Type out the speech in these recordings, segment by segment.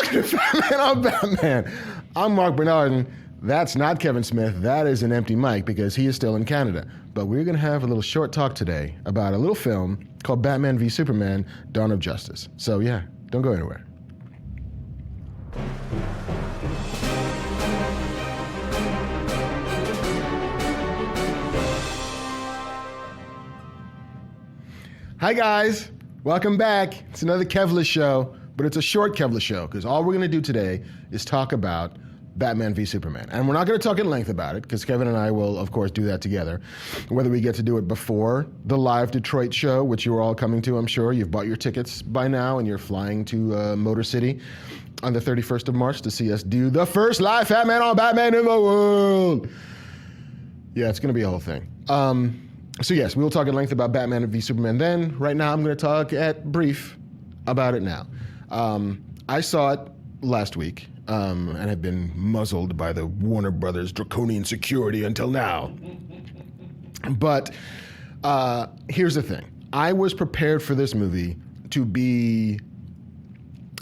Welcome to Fat Man on Batman. I'm Marc Bernardin. That's not Kevin Smith. That is an empty mic because he is still in Canada. But we're going to have a little short talk today about a little film called Batman v Superman, Dawn of Justice. So yeah, don't go anywhere. Hi guys, welcome back. It's another Kevla show, but it's a short Kevla show because all we're going to do today is talk about Batman v Superman. And we're not going to talk in length about it because Kevin and I will, of course, do that together. Whether we get to do it before the live Detroit show, which you're all coming to, I'm sure. You've bought your tickets by now and you're flying to Motor City on the 31st of March to see us do the first live Fat Man on Batman in the world. Yeah, it's going to be a whole thing. So yes, we will talk at length about Batman v Superman then. Right now, I'm going to talk at brief about it now. I saw it last week and have been muzzled by the Warner Brothers draconian security until now. But here's the thing. I was prepared for this movie to be,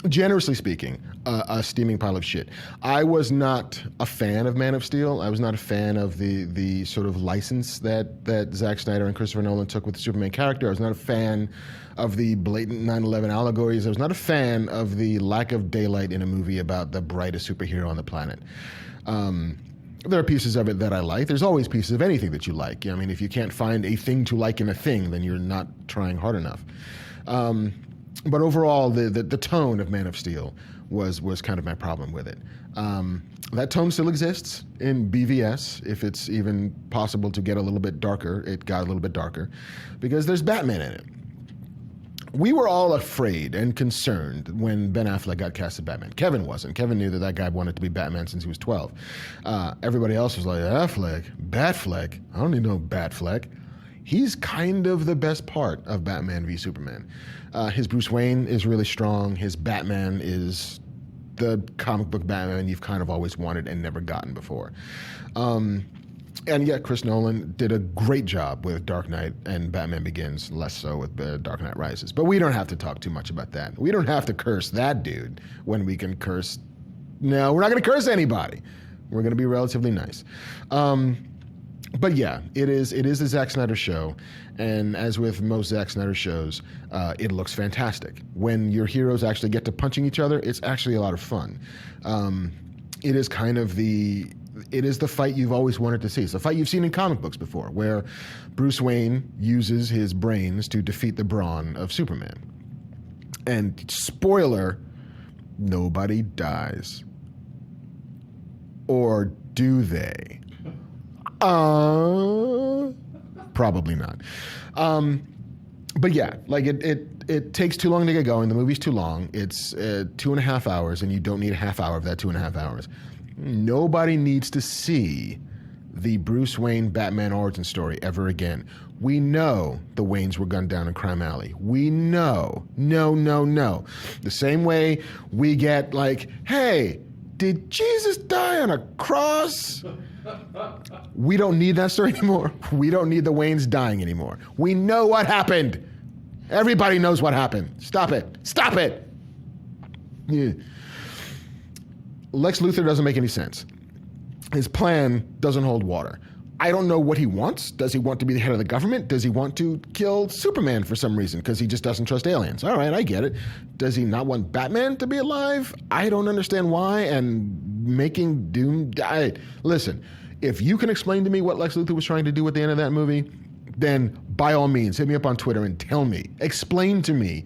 generously speaking, a steaming pile of shit. I was not a fan of Man of Steel. I was not a fan of the sort of license that Zack Snyder and Christopher Nolan took with the Superman character. I was not a fan of the blatant 9/11 allegories. I was not a fan of the lack of daylight in a movie about the brightest superhero on the planet. There are pieces of it that I like. There's always pieces of anything that you like. I mean, if you can't find a thing to like in a thing, then you're not trying hard enough. But overall, the tone of Man of Steel was kind of my problem with it. That tone still exists in BVS. If it's even possible to get a little bit darker, it got a little bit darker because there's Batman in it. We were all afraid and concerned when Ben Affleck got cast as Batman. Kevin wasn't. Kevin knew that guy wanted to be Batman since he was 12. Everybody else was like, Affleck, Batfleck. I don't need no Batfleck. He's kind of the best part of Batman v Superman. His Bruce Wayne is really strong. His Batman is the comic book Batman you've kind of always wanted and never gotten before. And yet Chris Nolan did a great job with Dark Knight and Batman Begins, less so with Dark Knight Rises. But we don't have to talk too much about that. We don't have to curse that dude when we can curse. No, we're not going to curse anybody. We're going to be relatively nice. But yeah, it is a Zack Snyder show, and as with most Zack Snyder shows, it looks fantastic. When your heroes actually get to punching each other, it's actually a lot of fun. It is kind of the fight you've always wanted to see. It's a fight you've seen in comic books before, where Bruce Wayne uses his brains to defeat the brawn of Superman. And spoiler, nobody dies. Or do they? Probably not. But yeah, like it takes too long to get going. The movie's too long. It's 2.5 hours, and you don't need a half hour of that 2.5 hours. Nobody needs to see the Bruce Wayne Batman origin story ever again. We know the Waynes were gunned down in Crime Alley. We know. No. The same way we get like, hey, did Jesus die on a cross? We don't need that story anymore. We don't need the Waynes dying anymore. We know what happened. Everybody knows what happened. Stop it. Yeah. Lex Luthor doesn't make any sense. His plan doesn't hold water. I don't know what he wants. Does he want to be the head of the government? Does he want to kill Superman for some reason because he just doesn't trust aliens? All right, I get it. Does he not want Batman to be alive? I don't understand why. And making Doom die. Listen, if you can explain to me what Lex Luthor was trying to do at the end of that movie, then by all means, hit me up on Twitter and tell me. Explain to me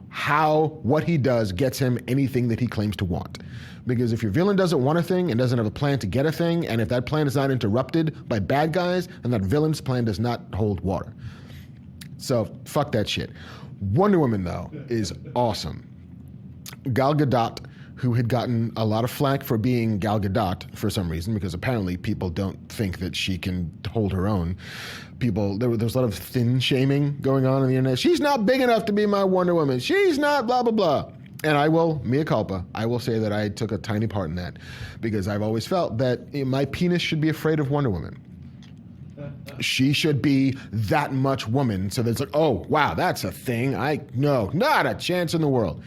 how what he does gets him anything that he claims to want. Because if your villain doesn't want a thing and doesn't have a plan to get a thing, and if that plan is not interrupted by bad guys, then that villain's plan does not hold water. So fuck that shit. Wonder Woman, though, is awesome. Gal Gadot, who had gotten a lot of flack for being Gal Gadot for some reason, because apparently people don't think that she can hold her own. There was a lot of thin shaming going on the internet. She's not big enough to be my Wonder Woman. She's not blah, blah, blah. And I will, mea culpa, I will say that I took a tiny part in that because I've always felt that my penis should be afraid of Wonder Woman. She should be that much woman so that it's like, oh, wow, that's a thing. No, not a chance in the world.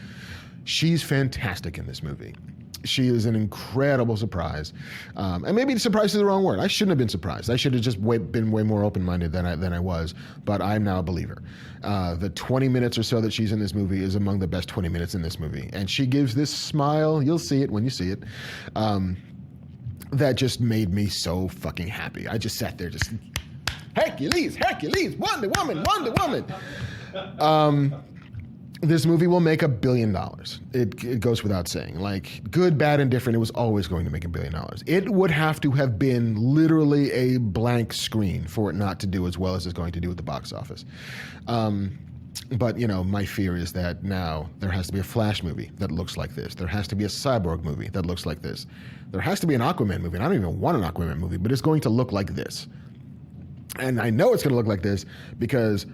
She's fantastic in this movie. She is an incredible surprise. And maybe surprise is the wrong word. I shouldn't have been surprised. I should have just been way more open-minded than I was, but I'm now a believer. The 20 minutes or so that she's in this movie is among the best 20 minutes in this movie. And she gives this smile, you'll see it when you see it, that just made me so fucking happy. I just sat there just, Hercules, Wonder Woman. This movie will make $1 billion. It goes without saying. Like, good, bad, and different, it was always going to make $1 billion. It would have to have been literally a blank screen for it not to do as well as it's going to do at the box office. But, my fear is that now there has to be a Flash movie that looks like this. There has to be a Cyborg movie that looks like this. There has to be an Aquaman movie. And I don't even want an Aquaman movie, but it's going to look like this. And I know it's going to look like this because...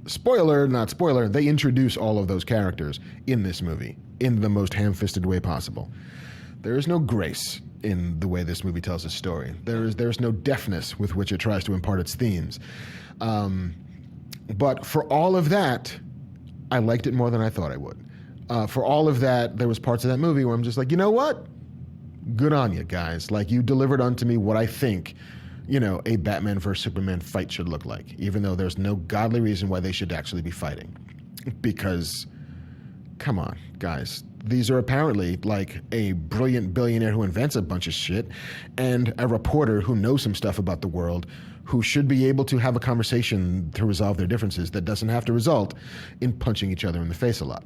spoiler, not spoiler, they introduce all of those characters in this movie in the most ham-fisted way possible. There is no grace in the way this movie tells a story. There's no deftness with which it tries to impart its themes. But for all of that, I liked it more than I thought I would. For all of that, there was parts of that movie where I'm just like, you know what? Good on you, guys. Like, you delivered unto me what I think a Batman vs. Superman fight should look like, even though there's no godly reason why they should actually be fighting. Because, come on, guys. These are apparently like a brilliant billionaire who invents a bunch of shit and a reporter who knows some stuff about the world who should be able to have a conversation to resolve their differences that doesn't have to result in punching each other in the face a lot.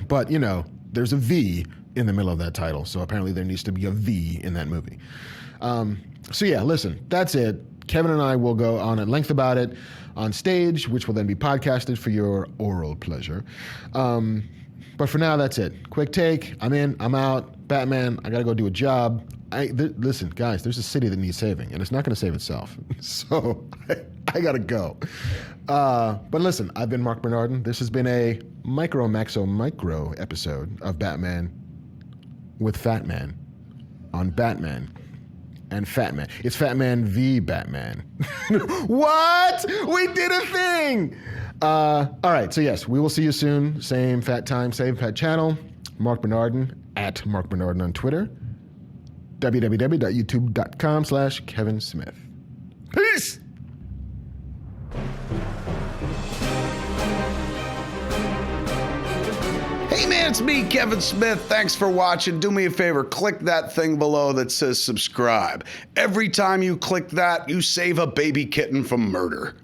But, there's a V in the middle of that title, so apparently there needs to be a V in that movie. So yeah, listen, that's it. Kevin and I will go on at length about it on stage, which will then be podcasted for your oral pleasure. But for now, that's it. Quick take. I'm in. I'm out. Batman. I got to go do a job. Listen, guys, there's a city that needs saving, and it's not going to save itself. So I got to go. But listen, I've been Marc Bernardin. This has been a micro episode of Batman with Fat Man on Batman and Fat Man. It's Fat Man v. Batman. What? We did a thing! All right, so yes, we will see you soon. Same fat time, same fat channel. Marc Bernardin, at Marc Bernardin on Twitter. www.youtube.com/Kevin Smith. Peace! Hey man, it's me, Kevin Smith. Thanks for watching. Do me a favor, click that thing below that says subscribe. Every time you click that, you save a baby kitten from murder.